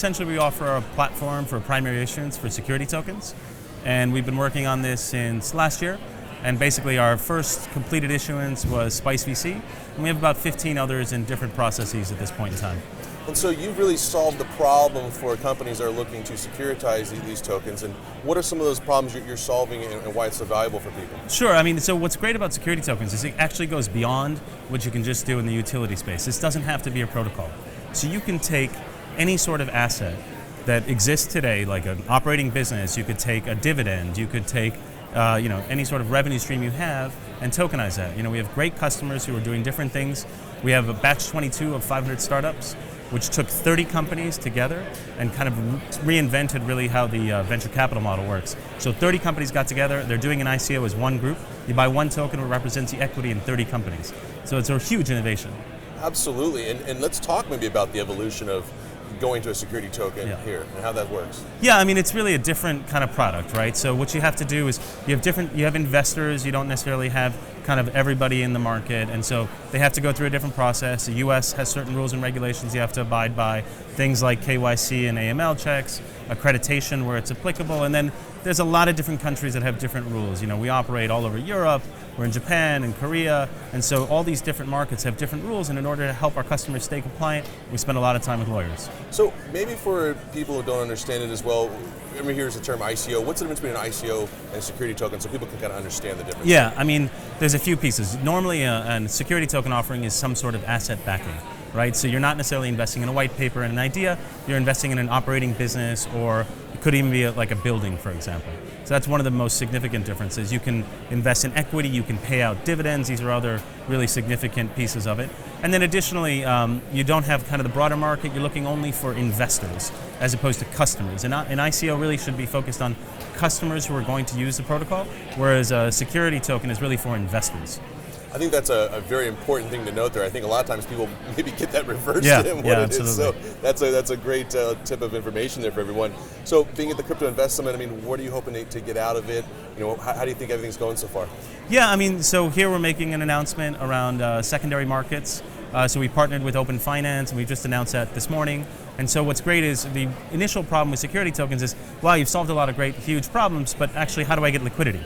Essentially, we offer a platform for primary issuance for security tokens, and we've been working on this since last year. And basically, our first completed issuance was Spice VC, and we have about 15 others in different processes at this point in time. And so you've really solved the problem for companies that are looking to securitize these tokens. And what are some of those problems you're solving and why it's so valuable for people? Sure. I mean, so what's great about security tokens is it actually goes beyond what you can just do in the utility space. This doesn't have to be a protocol. So you can take any sort of asset that exists today, like an operating business. You could take a dividend. You could take any sort of revenue stream you have and tokenize that. We have great customers who are doing different things. We have a batch 22 of 500 startups, which took 30 companies together and kind of reinvented really how the venture capital model works. So 30 companies got together, they're doing an ICO as one group. You buy one token, it represents the equity in 30 companies. So it's a huge innovation. Absolutely, and let's talk maybe about the evolution of going to a security token here and how that works. Yeah, I mean, it's really a different kind of product, right? So what you have to do is you have investors, you don't necessarily have kind of everybody in the market, and so they have to go through a different process. The US has certain rules and regulations you have to abide by, things like KYC and AML checks, accreditation where it's applicable, and then there's a lot of different countries that have different rules. We operate all over Europe, we're in Japan and Korea, and so all these different markets have different rules, and in order to help our customers stay compliant, we spend a lot of time with lawyers. So maybe for people who don't understand it as well, everyone hears the term ICO. What's the difference between an ICO and a security token so people can kind of understand the difference? Yeah, I mean, there's a few pieces. Normally, a security token offering is some sort of asset backing, right? So you're not necessarily investing in a white paper and an idea, you're investing in an operating business, or it could even be like a building, for example. So that's one of the most significant differences. You can invest in equity, you can pay out dividends, these are other really significant pieces of it. And then additionally, you don't have kind of the broader market, you're looking only for investors as opposed to customers. And an ICO really should be focused on customers who are going to use the protocol, whereas a security token is really for investors. I think that's a very important thing to note there. I think a lot of times people maybe get that reversed in what it absolutely. is. So that's a great tip of information there for everyone. So being at the Crypto Invest Summit, I mean, what are you hoping to get out of it? How do you think everything's going so far? Yeah, I mean, so here we're making an announcement around secondary markets. So we partnered with Open Finance, and we just announced that this morning. And so what's great is the initial problem with security tokens is, wow, you've solved a lot of great, huge problems, but actually, how do I get liquidity?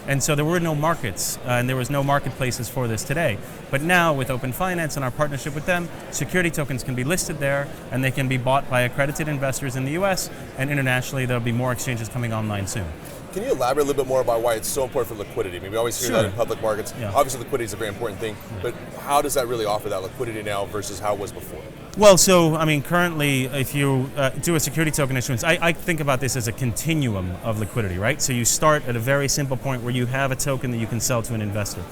And so there were no markets, and there was no marketplaces for this today. But now with Open Finance and our partnership with them, security tokens can be listed there, and they can be bought by accredited investors in the US, and internationally there'll be more exchanges coming online soon. Can you elaborate a little bit more about why it's so important for liquidity? I mean, we always hear that in public markets. Yeah. Obviously, liquidity is a very important thing, but how does that really offer that liquidity now versus how it was before? Well, so, I mean, currently, if you do a security token issuance, I think about this as a continuum of liquidity, right? So you start at a very simple point where you have a token that you can sell to an investor.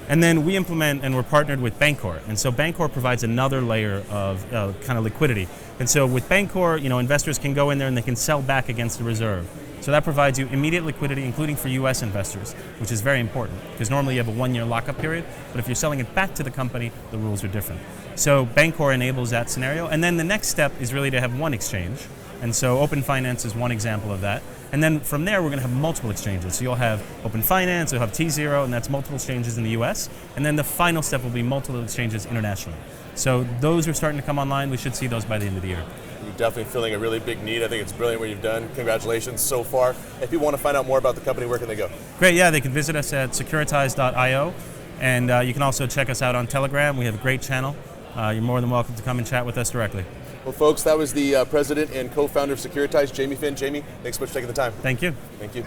And then we implement, and we're partnered with Bancor. And so Bancor provides another layer of kind of liquidity. And so with Bancor, investors can go in there and they can sell back against the reserve. So that provides you immediate liquidity, including for US investors, which is very important, because normally you have a 1-year lockup period, but if you're selling it back to the company, the rules are different. So Bancor enables that scenario, and then the next step is really to have one exchange, and so Open Finance is one example of that. And then from there, we're going to have multiple exchanges. So you'll have Open Finance, you'll have T0, and that's multiple exchanges in the US, and then the final step will be multiple exchanges internationally. So those are starting to come online. We should see those by the end of the year. You're definitely filling a really big need. I think it's brilliant what you've done. Congratulations so far. If people want to find out more about the company, where can they go? Great, yeah, they can visit us at securitize.io, and you can also check us out on Telegram. We have a great channel. You're more than welcome to come and chat with us directly. Well, folks, that was the president and co-founder of Securitize, Jamie Finn. Jamie, thanks so much for taking the time. Thank you. Thank you.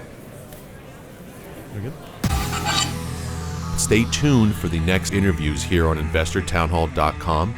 You're good. Stay tuned for the next interviews here on InvestorTownHall.com.